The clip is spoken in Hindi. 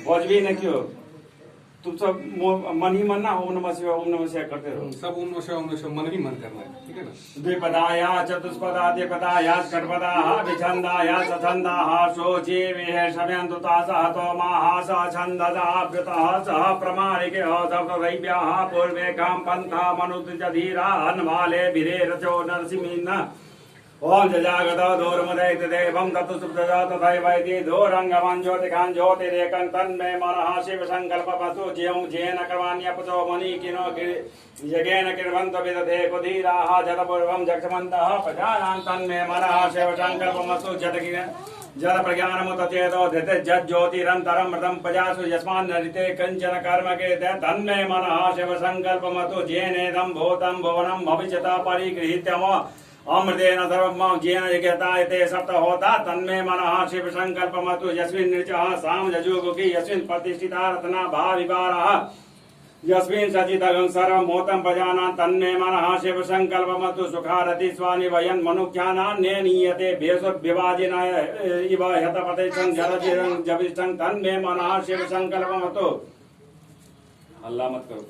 भोज भी न क्यों तुम सब मन ही मन ना ओम नमः शिवाय करते रहो। सब ओम नमः शिवाय मन ही मन करना है, ठीक है ना। द्विपदाया चतुष्पदा द्विपदाया षट्पदाः विछन्दाया सछन्दाः शोचे विहेशव्यन्तुता सह तोमाः सह छन्दसः व्युतः सह प्रमाणिकः सप्तदैव्याः पूर्वे कां पन्था मनुद्विजधीरा अन्वाले भिरे रचो नरसिंह ओम जजागतो दूरमुदैत देवं तत्तु सुप्तजा तथैवैति दूरंगमं ज्योतिकां ज्योतिरेकं तन्मे मनः शिव संकल्पवतु ज्यं जेन कर्माण्यपतो मणिकिनो यज्ञेन किर्वन्तो विदधे कुधीराः जतपूर्वं जक्षमन्तः प्रजानां तन्मे मनः शिव संकल्पमस्तु जत प्रज्ञानमुतचेतो धृते ज्योतिरन्तरं मृतं प्रजासु यस्मान्नरिते कञ्चन कर्मके तन्मे मनः शिव संकल्पमतु जेनेदं भूतं भुवनं भविष्यत परिगृहीत्यम अमृतेन सर्वं जेन यज्ञतायते सप्त होता तन्मे मनः शिव संकल्पमतु यस्मिन् नृचः साम जजुगुकी यस्मिन् प्रतिष्ठिता रत्ना भाविवारः यस्मिन् सचिदगं सर्वमोतं प्रजानां तन्मे मनः शिव संकल्पमतु सुखारति स्वानि वयन् मनुख्यानान्ये नीयते भेषुर्विभाजिनाय इव हतपतिष्ठं जलचिरं जविष्ठं तन्मे मनः शिव संकल्पमतु। अल्लाह मत करो।